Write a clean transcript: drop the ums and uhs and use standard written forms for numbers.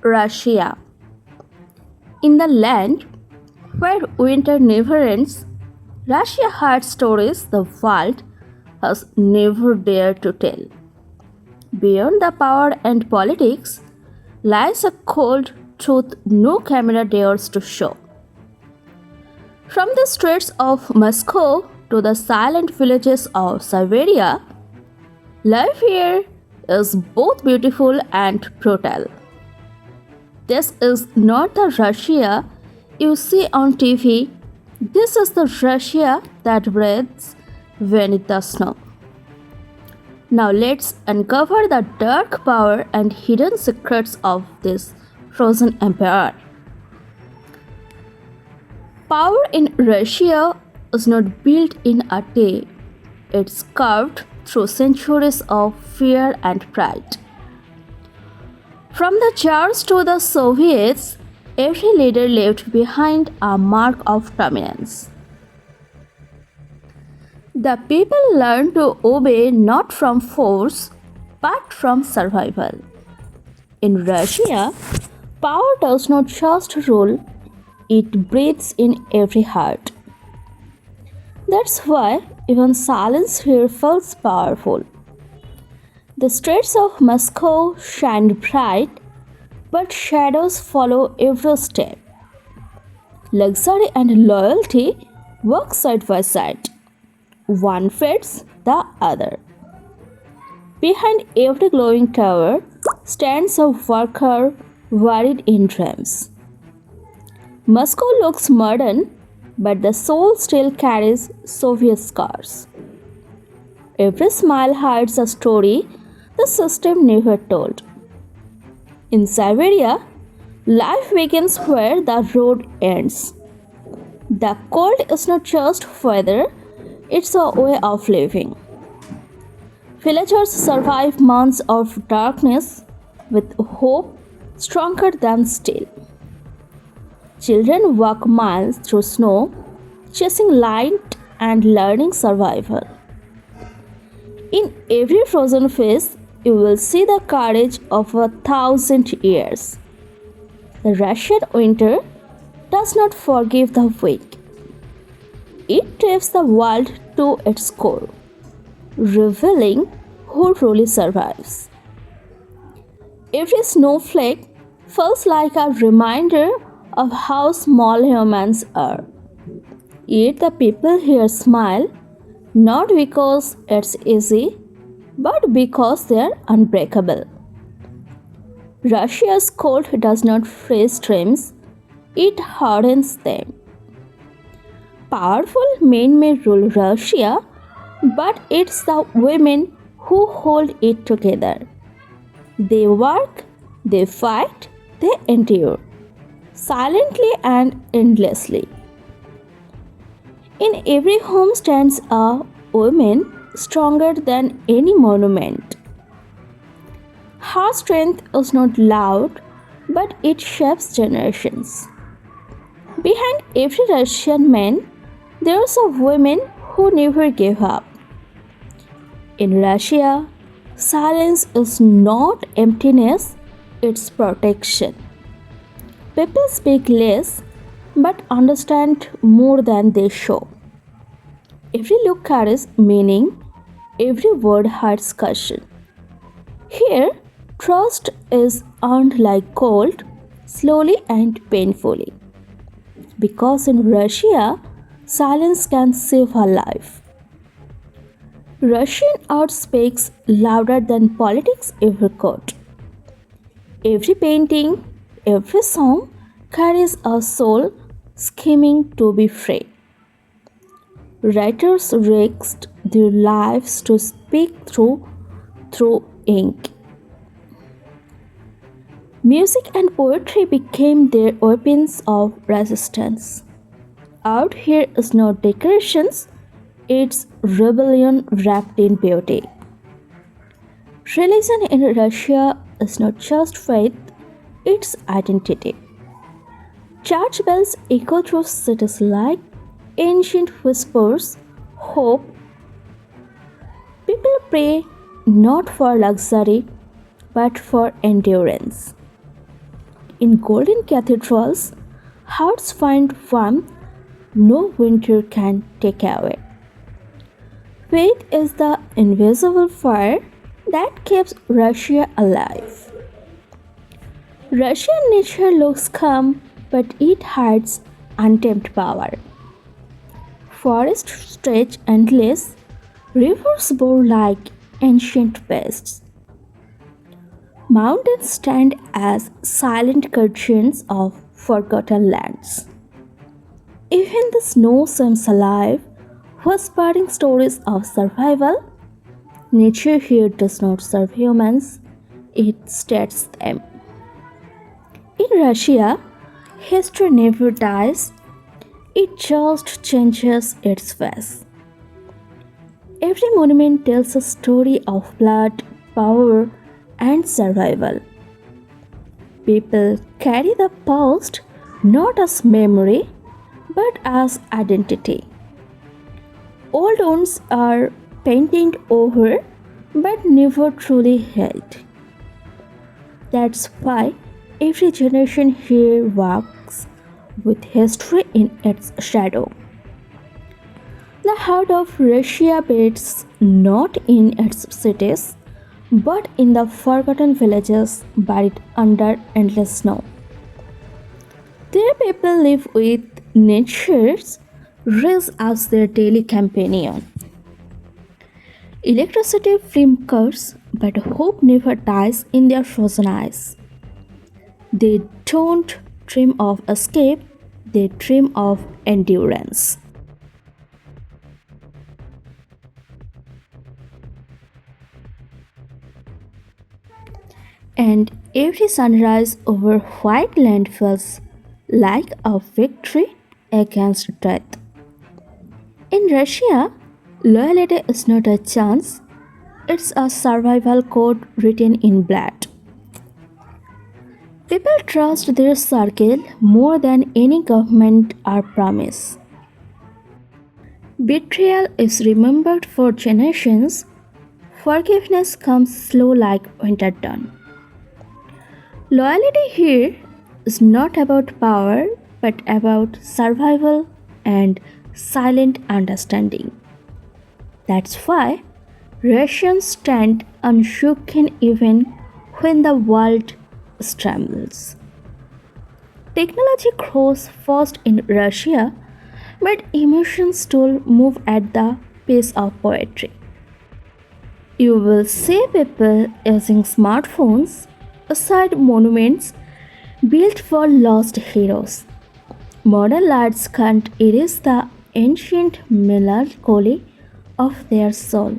Russia. In the land where winter never ends, Russia had stories the world has never dared to tell. Beyond the power and politics lies a cold truth no camera dares to show. From the streets of Moscow to the silent villages of Siberia, life here is both beautiful and brutal. This is not the Russia you see on TV. This is the Russia that breathes beneath the snow. Now let's uncover the dark power and hidden secrets of this frozen empire. Power in Russia is not built in a day. It's carved through centuries of fear and pride. From the Tsars to the Soviets, every leader left behind a mark of dominance. The people learn to obey not from force but from survival. In Russia, power does not just rule, it breathes in every heart. That's why even silence here feels powerful. The streets of Moscow shine bright, but shadows follow every step. Luxury and loyalty work side by side. One feeds the other. Behind every glowing tower stands a worker buried in dreams. Moscow looks modern, but the soul still carries Soviet scars. Every smile hides a story the system never told. In Siberia, life begins where the road ends. The cold is not just weather, it's a way of living. Villagers survive months of darkness with hope stronger than steel. Children walk miles through snow, chasing light and learning survival. In every frozen face, you will see the courage of 1,000 years. The Russian winter does not forgive the weak. It tests the world to its core, revealing who truly survives. Every snowflake feels like a reminder of how small humans are. Yet the people here smile not because it's easy, but because they're unbreakable. Russia's cold does not freeze dreams, it hardens them. Powerful men may rule Russia, but it's the women who hold it together. They work, they fight, they endure, silently and endlessly. In every home stands a woman stronger than any monument. Her strength is not loud, but it shapes generations. Behind every Russian man, there's a woman who never gave up. In Russia, silence is not emptiness, it's protection. People speak less but understand more than they show. Every look carries meaning, every word hides caution. Here, trust is earned like gold, slowly and painfully. Because in Russia, silence can save a life. Russian art speaks louder than politics ever could. Every painting, every song carries a soul scheming to be free. Writers risked their lives to speak through ink. Music and poetry became their weapons of resistance. Out here is not decorations, it's rebellion wrapped in beauty. Religion in Russia is not just faith, it's identity. Church bells echo through cities like ancient whispers, hope. People pray not for luxury but for endurance. In golden cathedrals, hearts find warmth no winter can take away. Faith is the invisible fire that keeps Russia alive. Russian nature looks calm, but it hides untamed power. Forests stretch endless, rivers bow like ancient beasts. Mountains stand as silent curtains of forgotten lands. Even the snow seems alive, whispering stories of survival. Nature here does not serve humans, it states them. In Russia, history never dies, it just changes its face. Every monument tells a story of blood, power, and survival. People carry the past not as memory but as identity. Old wounds are painted over but never truly healed. That's why every generation here walks with history in its shadow. The heart of Russia beats not in its cities, but in the forgotten villages buried under endless snow. Their people live with nature's rays as their daily companion. Electricity flickers, but hope never dies in their frozen eyes. They don't dream of escape, they dream of endurance. And every sunrise over white land feels like a victory against death. In Russia, loyalty is not a chance, it's a survival code written in blood. People trust their circle more than any government or promise. Betrayal is remembered for generations, forgiveness comes slow like winter dawn. Loyalty here is not about power but about survival and silent understanding. That's why Russians stand unshaken even when the world trembles. Technology grows fast in Russia, but emotions still move at the pace of poetry. You will see people using smartphones beside monuments built for lost heroes. Modern lights can't erase the ancient melancholy of their soul.